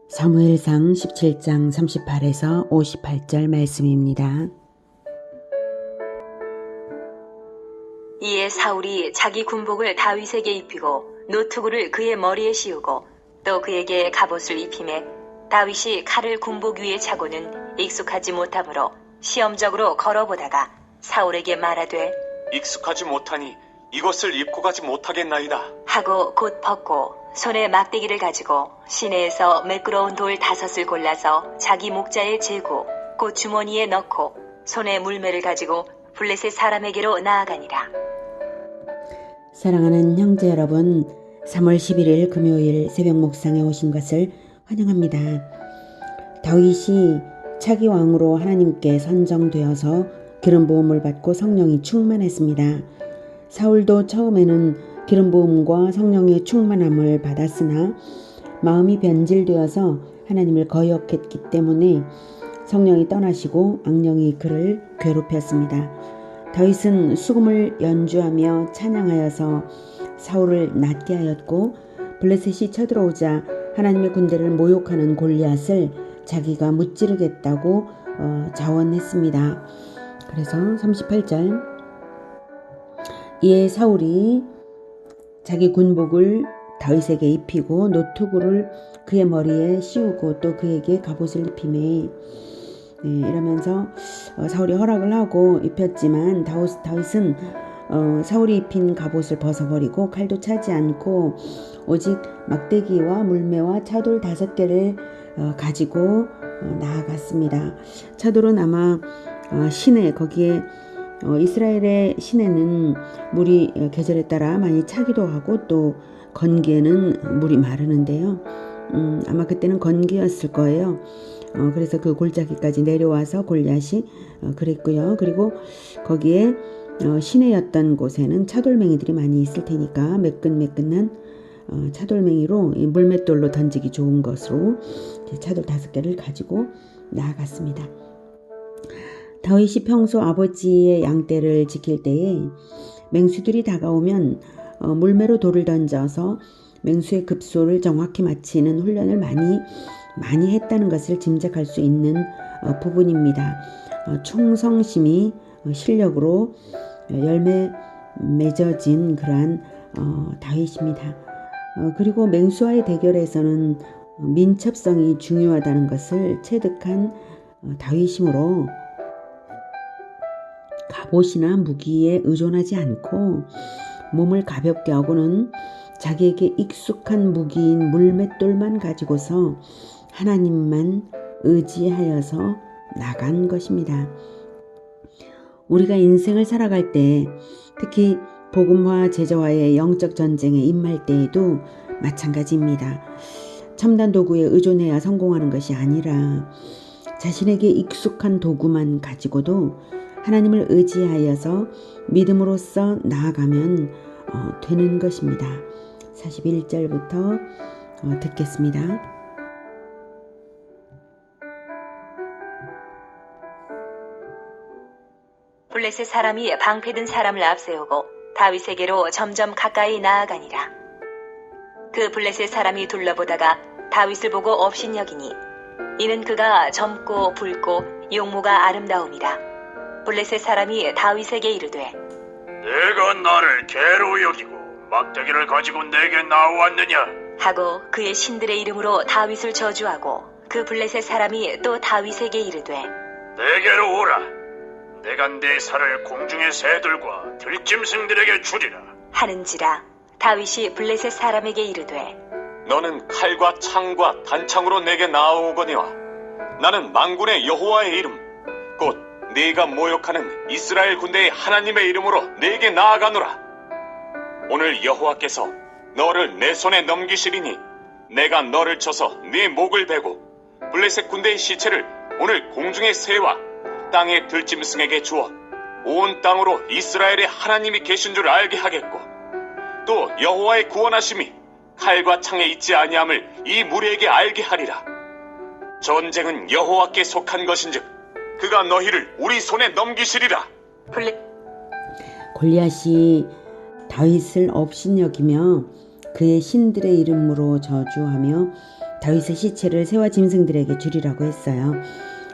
사무엘상 17장 38에서 58절 말씀입니다. 이에 사울이 자기 군복을 다윗에게 입히고 노투구를 그의 머리에 씌우고 또 그에게 갑옷을 입히매 다윗이 칼을 군복 위에 차고는 익숙하지 못하므로 시험적으로 걸어보다가 사울에게 말하되 익숙하지 못하니 이것을 입고 가지 못하겠나이다 하고 곧 벗고 손에 막대기를 가지고 시내에서 매끄러운 돌 5을 골라서 자기 목자에 재고 곧 주머니에 넣고 손에 물매를 가지고 블레셋 사람에게로 나아가니라. 사랑하는 형제 여러분, 3월 11일 금요일 새벽 묵상에 오신 것을 환영합니다. 다윗이 차기 왕으로 하나님께 선정되어서 기름 부음을 받고 성령이 충만했습니다. 사울도 처음에는 기름 부음과 성령의 충만함을 받았으나 마음이 변질되어서 하나님을 거역했기 때문에 성령이 떠나시고 악령이 그를 괴롭혔습니다. 다윗은 수금을 연주하며 찬양하여서 사울을 낫게 하였고 블레셋이 쳐들어오자 하나님의 군대를 모욕하는 골리앗을 자기가 무찌르겠다고 자원했습니다. 그래서 38절 이에 사울이 자기 군복을 다윗에게 입히고 노투구를 그의 머리에 씌우고 또 그에게 갑옷을 입히매 이러면서 사울이 허락을 하고 입혔지만 다윗은 사울이 입힌 갑옷을 벗어버리고 칼도 차지 않고 오직 막대기와 물매와 차돌 5개를 가지고 나아갔습니다. 차돌은 아마 시내 거기에 이스라엘의 시내는 물이 계절에 따라 많이 차기도 하고 또 건기에는 물이 마르는데요. 아마 그때는 건기였을 거예요. 그래서 그 골짜기까지 내려와서 골리앗이 그랬고요. 그리고 거기에 시내였던 곳에는 차돌맹이들이 많이 있을 테니까 매끈매끈한 차돌맹이로 물맷돌로 던지기 좋은 것으로 차돌 5개를 가지고 나아갔습니다. 다윗이 평소 아버지의 양떼를 지킬 때에 맹수들이 다가오면 물매로 돌을 던져서 맹수의 급소를 정확히 맞히는 훈련을 많이 했다는 것을 짐작할 수 있는 부분입니다. 충성심이 실력으로 열매 맺어진 그러한 다윗입니다. 그리고 맹수와의 대결에서는 민첩성이 중요하다는 것을 체득한 다윗이므로 갑옷이나 무기에 의존하지 않고 몸을 가볍게 하고는 자기에게 익숙한 무기인 물맷돌만 가지고서 하나님만 의지하여서 나간 것입니다. 우리가 인생을 살아갈 때 특히 복음화 제자와의 영적 전쟁에 임할 때에도 마찬가지입니다. 첨단 도구에 의존해야 성공하는 것이 아니라 자신에게 익숙한 도구만 가지고도 하나님을 의지하여서 믿음으로써 나아가면 되는 것입니다. 41절부터 듣겠습니다. 블레셋 사람이 방패든 사람을 앞세우고 다윗에게로 점점 가까이 나아가니라. 그 블레셋 사람이 둘러보다가 다윗을 보고 업신여기니 이는 그가 젊고 붉고 용모가 아름다움이라. 블레셋 사람이 다윗에게 이르되 내가 나를 개로 여기고 막대기를 가지고 내게 나왔느냐 하고 그의 신들의 이름으로 다윗을 저주하고 그 블레셋 사람이 또 다윗에게 이르되 내게로 오라. 내가 네 살을 공중의 새들과 들짐승들에게 주리라 하는지라. 다윗이 블레셋 사람에게 이르되 너는 칼과 창과 단창으로 내게 나아오거니와 나는 만군의 여호와의 이름 곧 네가 모욕하는 이스라엘 군대의 하나님의 이름으로 네게 나아가노라. 오늘 여호와께서 너를 내 손에 넘기시리니 내가 너를 쳐서 네 목을 베고 블레셋 군대의 시체를 오늘 공중의 새와 땅의 들짐승에게 주어 온 땅으로 이스라엘의 하나님이 계신 줄 알게 하겠고 또 여호와의 구원하심이 칼과 창에 있지 아니함을 이 무리에게 알게 하리라. 전쟁은 여호와께 속한 것인즉 그가 너희를 우리 손에 넘기시리라. 골리앗이 다윗을 업신여기며 그의 신들의 이름으로 저주하며 다윗의 시체를 새와 짐승들에게 주리라고 했어요.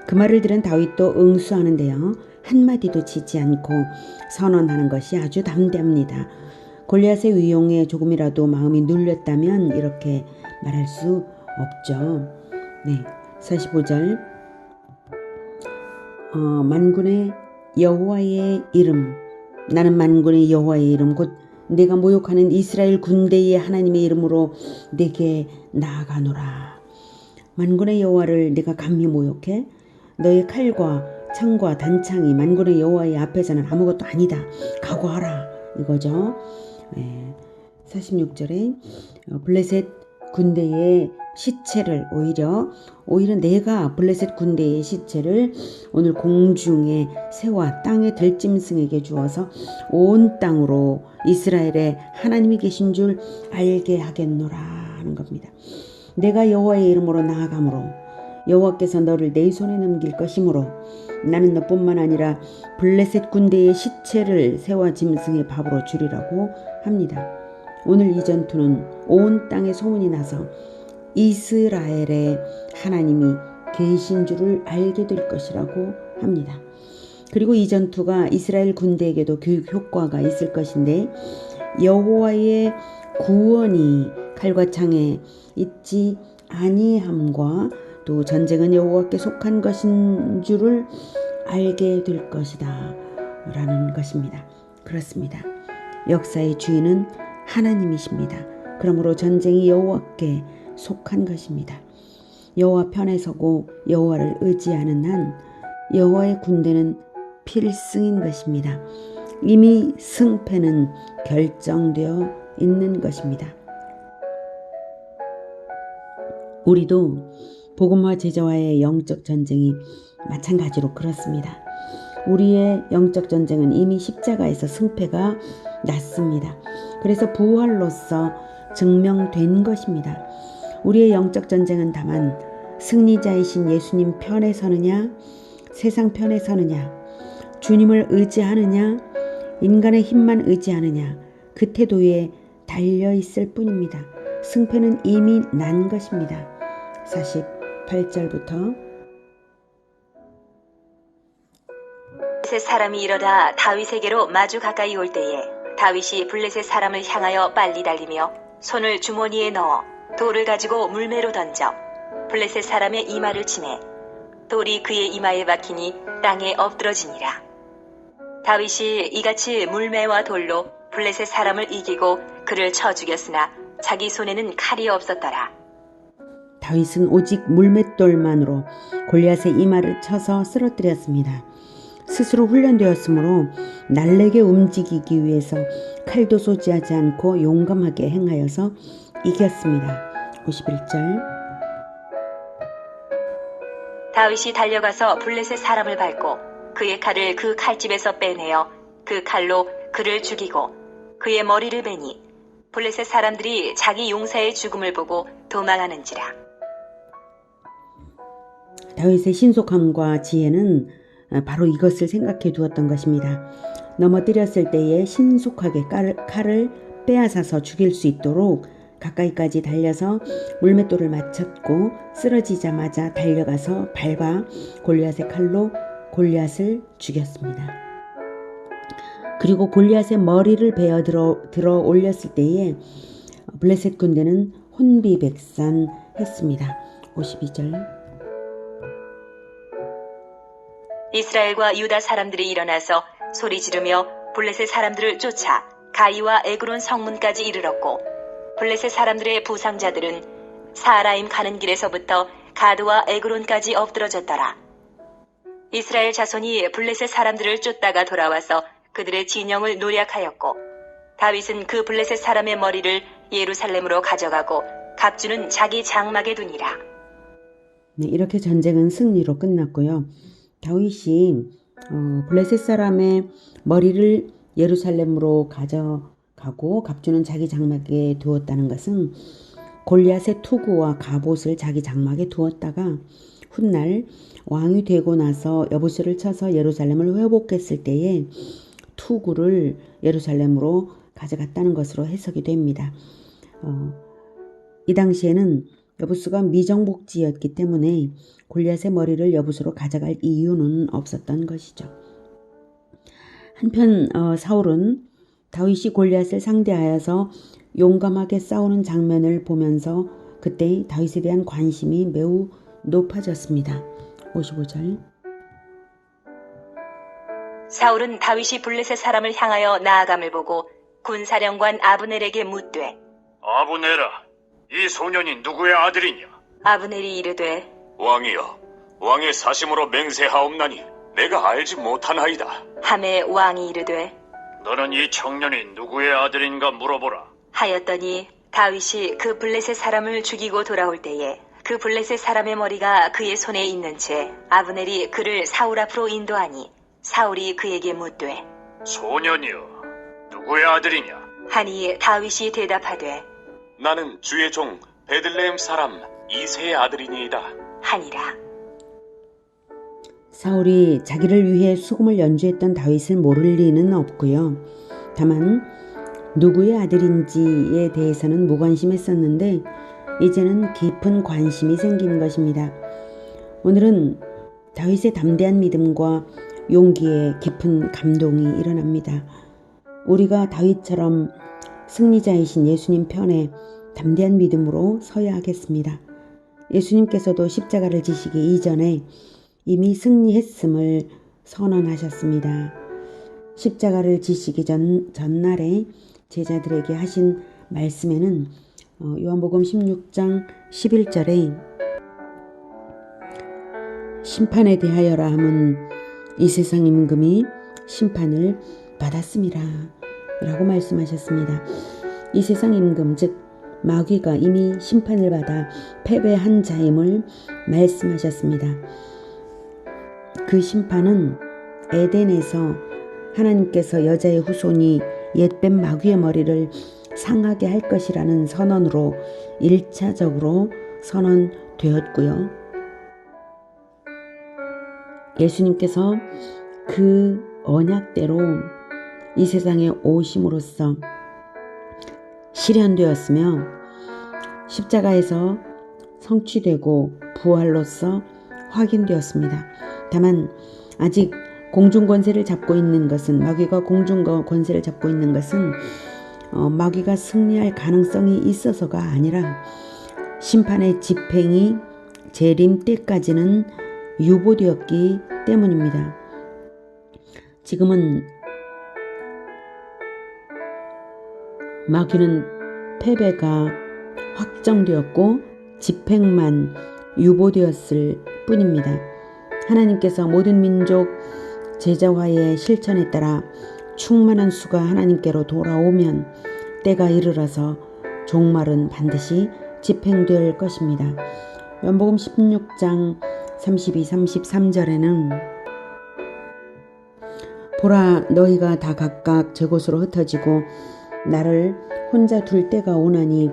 그 말을 들은 다윗도 응수하는데요. 한마디도 짓지 않고 선언하는 것이 아주 담대합니다. 골리앗의 위용에 조금이라도 마음이 눌렸다면 이렇게 말할 수 없죠. 네, 45절 만군의 여호와의 이름, 나는 만군의 여호와의 이름 곧 내가 모욕하는 이스라엘 군대의 하나님의 이름으로 내게 나아가노라. 만군의 여호와를 내가 감히 모욕해? 너의 칼과 창과 단창이 만군의 여호와의 앞에서는 아무것도 아니다. 각오하라. 이거죠. 46절에 블레셋 군대의 시체를 오히려 내가 블레셋 군대의 시체를 오늘 공중의 새와 땅의 들짐승에게 주어서 온 땅으로 이스라엘에 하나님이 계신 줄 알게 하겠노라 하는 겁니다. 내가 여호와의 이름으로 나아가므로 여호와께서 너를 내 손에 넘길 것이므로 나는 너뿐만 아니라 블레셋 군대의 시체를 새와 짐승의 밥으로 주리라고 합니다. 오늘 이 전투는 온 땅에 소문이 나서 이스라엘의 하나님이 계신 줄을 알게 될 것이라고 합니다. 그리고 이 전투가 이스라엘 군대에게도 교육 효과가 있을 것인데 여호와의 구원이 칼과 창에 있지 아니함과 또 전쟁은 여호와께 속한 것인 줄을 알게 될 것이다 라는 것입니다. 그렇습니다. 역사의 주인은 하나님이십니다. 그러므로 전쟁이 여호와께 속한 것입니다. 여호와 편에 서고 여호와를 의지하는 한 여호와의 군대는 필승인 것입니다. 이미 승패는 결정되어 있는 것입니다. 우리도 복음화 제자와의 영적 전쟁이 마찬가지로 그렇습니다. 우리의 영적 전쟁은 이미 십자가에서 승패가 났습니다. 그래서 부활로서 증명된 것입니다. 우리의 영적 전쟁은 다만 승리자이신 예수님 편에 서느냐, 세상 편에 서느냐, 주님을 의지하느냐, 인간의 힘만 의지하느냐, 그 태도에 달려있을 뿐입니다. 승패는 이미 난 것입니다. 48절부터 블레셋 사람이 이러다 다윗에게로 마주 가까이 올 때에 다윗이 블레셋 사람을 향하여 빨리 달리며 손을 주머니에 넣어 돌을 가지고 물매로 던져 블레셋 사람의 이마를 치매 돌이 그의 이마에 박히니 땅에 엎드러지니라. 다윗이 이같이 물매와 돌로 블레셋 사람을 이기고 그를 쳐 죽였으나 자기 손에는 칼이 없었더라. 다윗은 오직 물맷돌만으로 골리앗의 이마를 쳐서 쓰러뜨렸습니다. 스스로 훈련되었으므로 날래게 움직이기 위해서 칼도 소지하지 않고 용감하게 행하여서 이겼습니다. 51절 다윗이 달려가서 블레셋 사람을 밟고 그의 칼을 그 칼집에서 빼내어 그 칼로 그를 죽이고 그의 머리를 베니 블레셋 사람들이 자기 용사의 죽음을 보고 도망하는지라. 다윗의 신속함과 지혜는 바로 이것을 생각해 두었던 것입니다. 넘어뜨렸을 때에 신속하게 칼을 빼앗아서 죽일 수 있도록 가까이까지 달려서 물맷돌을 맞췄고 쓰러지자마자 달려가서 밟아 골리앗의 칼로 골리앗을 죽였습니다. 그리고 골리앗의 머리를 베어 들어 올렸을 때에 블레셋 군대는 혼비백산했습니다. 52절 이스라엘과 유다 사람들이 일어나서 소리 지르며 블레셋 사람들을 쫓아 가이와 에그론 성문까지 이르렀고 블레셋 사람들의 부상자들은 사라임 가는 길에서부터 가드와 에그론까지 엎드러졌더라. 이스라엘 자손이 블레셋 사람들을 쫓다가 돌아와서 그들의 진영을 노략하였고 다윗은 그 블레셋 사람의 머리를 예루살렘으로 가져가고 갑주는 자기 장막에 두니라. 네, 이렇게 전쟁은 승리로 끝났고요. 다윗이 블레셋 사람의 머리를 예루살렘으로 가져가고 갑주는 자기 장막에 두었다는 것은 골리앗의 투구와 갑옷을 자기 장막에 두었다가 훗날 왕이 되고 나서 여부수를 쳐서 예루살렘을 회복했을 때에 투구를 예루살렘으로 가져갔다는 것으로 해석이 됩니다. 이 당시에는 여부수가 미정복지였기 때문에 골리앗의 머리를 여부수로 가져갈 이유는 없었던 것이죠. 한편 사울은 다윗이 골리앗을 상대하여서 용감하게 싸우는 장면을 보면서 그때 다윗에 대한 관심이 매우 높아졌습니다. 55절. 사울은 다윗이 블레셋 사람을 향하여 나아감을 보고 군사령관 아브넬에게 묻되 아브넬아, 이 소년이 누구의 아들이냐? 아브넬이 이르되 왕이여, 왕의 사심으로 맹세하옵나니 내가 알지 못하나이다. 하매 왕이 이르되 너는 이 청년이 누구의 아들인가 물어보라. 하였더니 다윗이 그 블레셋 사람을 죽이고 돌아올 때에 그 블레셋 사람의 머리가 그의 손에 있는 채 아브넬이 그를 사울 앞으로 인도하니 사울이 그에게 묻되 소년이여, 누구의 아들이냐? 하니 다윗이 대답하되 나는 주의 종 베들레헴 사람 이새의 아들이니이다. 하니라. 사울이 자기를 위해 수금을 연주했던 다윗을 모를 리는 없고요. 다만 누구의 아들인지에 대해서는 무관심했었는데 이제는 깊은 관심이 생기는 것입니다. 오늘은 다윗의 담대한 믿음과 용기에 깊은 감동이 일어납니다. 우리가 다윗처럼 승리자이신 예수님 편에 담대한 믿음으로 서야 하겠습니다. 예수님께서도 십자가를 지시기 이전에 이미 승리했음을 선언하셨습니다. 십자가를 지시기 전날에 제자들에게 하신 말씀에는 요한복음 16장 11절에 심판에 대하여라 함은 이 세상 임금이 심판을 받았음이라 라고 말씀하셨습니다. 이 세상 임금 즉 마귀가 이미 심판을 받아 패배한 자임을 말씀하셨습니다. 그 심판은 에덴에서 하나님께서 여자의 후손이 옛뱀 마귀의 머리를 상하게 할 것이라는 선언으로 1차적으로 선언되었고요. 예수님께서 그 언약대로 이 세상에 오심으로써 실현되었으며 십자가에서 성취되고 부활로서 확인되었습니다. 다만 아직 공중권세를 잡고 있는 것은 마귀가 공중권세를 잡고 있는 것은 마귀가 승리할 가능성이 있어서가 아니라 심판의 집행이 재림 때까지는 유보되었기 때문입니다. 지금은 마귀는 패배가 확정되었고 집행만 유보되었을 뿐입니다. 하나님께서 모든 민족 제자화의 실천에 따라 충만한 수가 하나님께로 돌아오면 때가 이르러서 종말은 반드시 집행될 것입니다. 요한복음 16장 32, 33절에는 보라 너희가 다 각각 제 곳으로 흩어지고 나를 혼자 둘 때가 오나니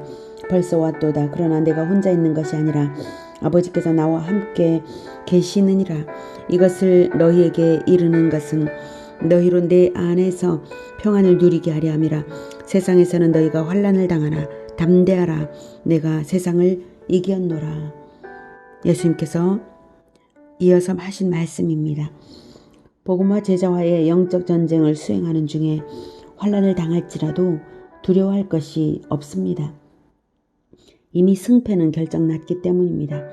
벌써 왔도다. 그러나 내가 혼자 있는 것이 아니라 아버지께서 나와 함께 계시느니라. 이것을 너희에게 이르는 것은 너희로 내 안에서 평안을 누리게 하려 함이라. 세상에서는 너희가 환난을 당하나 담대하라. 내가 세상을 이겼노라. 예수님께서 이어서 하신 말씀입니다. 복음화 제자와의 영적 전쟁을 수행하는 중에 환난을 당할지라도 두려워할 것이 없습니다. 이미 승패는 결정났기 때문입니다.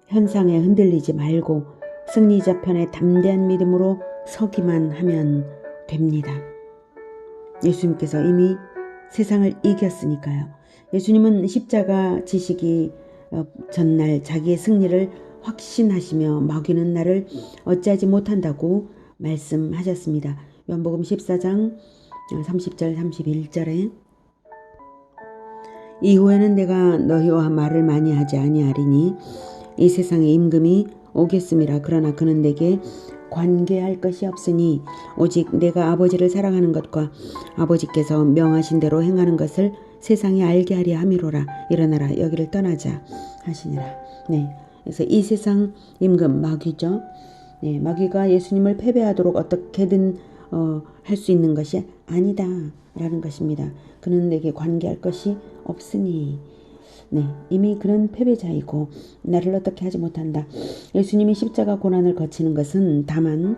현상에 흔들리지 말고 승리자 편에 담대한 믿음으로 서기만 하면 됩니다. 예수님께서 이미 세상을 이겼으니까요. 예수님은 십자가 지시기 전날 자기의 승리를 확신하시며 마귀는 나를 어찌하지 못한다고 말씀하셨습니다. 요한복음 14장 30절 31절에 이후에는 내가 너희와 말을 많이 하지 아니하리니 이 세상의 임금이 오겠음이라. 그러나 그는 내게 관계할 것이 없으니 오직 내가 아버지를 사랑하는 것과 아버지께서 명하신 대로 행하는 것을 세상에 알게 하려 함이로라. 일어나라 여기를 떠나자 하시니라. 네, 그래서 이 세상 임금 마귀죠. 네, 마귀가 예수님을 패배하도록 어떻게든 할 수 있는 것이 아니다 라는 것입니다. 그는 내게 관계할 것이 없으니. 네, 이미 그는 패배자이고 나를 어떻게 하지 못한다. 예수님이 십자가 고난을 거치는 것은 다만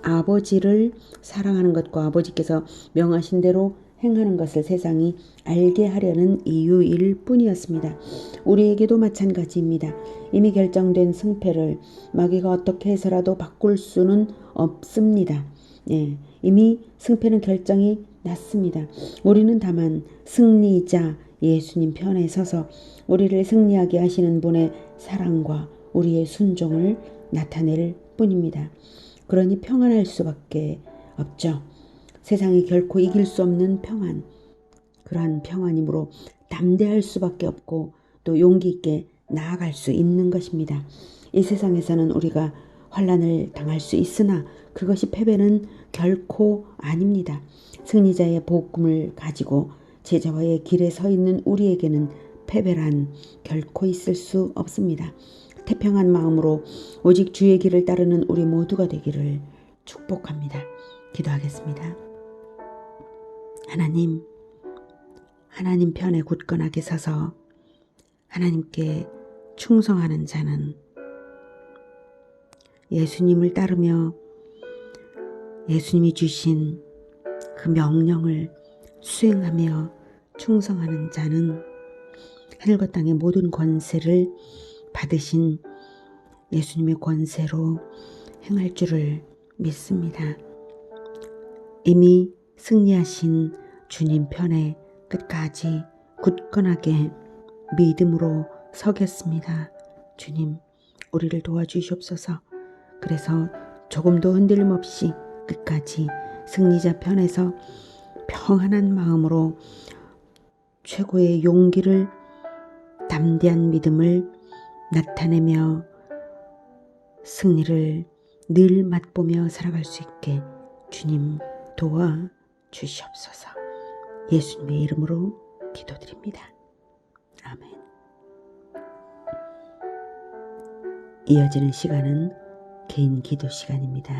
아버지를 사랑하는 것과 아버지께서 명하신 대로 행하는 것을 세상이 알게 하려는 이유일 뿐이었습니다. 우리에게도 마찬가지입니다. 이미 결정된 승패를 마귀가 어떻게 해서라도 바꿀 수는 없습니다. 예, 이미 승패는 결정이 났습니다. 우리는 다만 승리자 예수님 편에 서서 우리를 승리하게 하시는 분의 사랑과 우리의 순종을 나타낼 뿐입니다. 그러니 평안할 수밖에 없죠. 세상이 결코 이길 수 없는 평안, 그러한 평안이므로 담대할 수밖에 없고 또 용기 있게 나아갈 수 있는 것입니다. 이 세상에서는 우리가 환난을 당할 수 있으나 그것이 패배는 결코 아닙니다. 승리자의 복음을 가지고 제자와의 길에 서 있는 우리에게는 패배란 결코 있을 수 없습니다. 태평한 마음으로 오직 주의 길을 따르는 우리 모두가 되기를 축복합니다. 기도하겠습니다. 하나님 편에 굳건하게 서서 하나님께 충성하는 자는 예수님을 따르며 예수님이 주신 그 명령을 수행하며 충성하는 자는 하늘과 땅의 모든 권세를 받으신 예수님의 권세로 행할 줄을 믿습니다. 이미 승리하신 주님 편에 끝까지 굳건하게 믿음으로 서겠습니다. 주님, 우리를 도와주시옵소서. 그래서 조금도 흔들림 없이 끝까지 승리자 편에서 평안한 마음으로 최고의 용기를, 담대한 믿음을 나타내며 승리를 늘 맛보며 살아갈 수 있게 주님 도와주시옵소서. 예수님의 이름으로 기도드립니다. 아멘. 이어지는 시간은 개인 기도 시간입니다.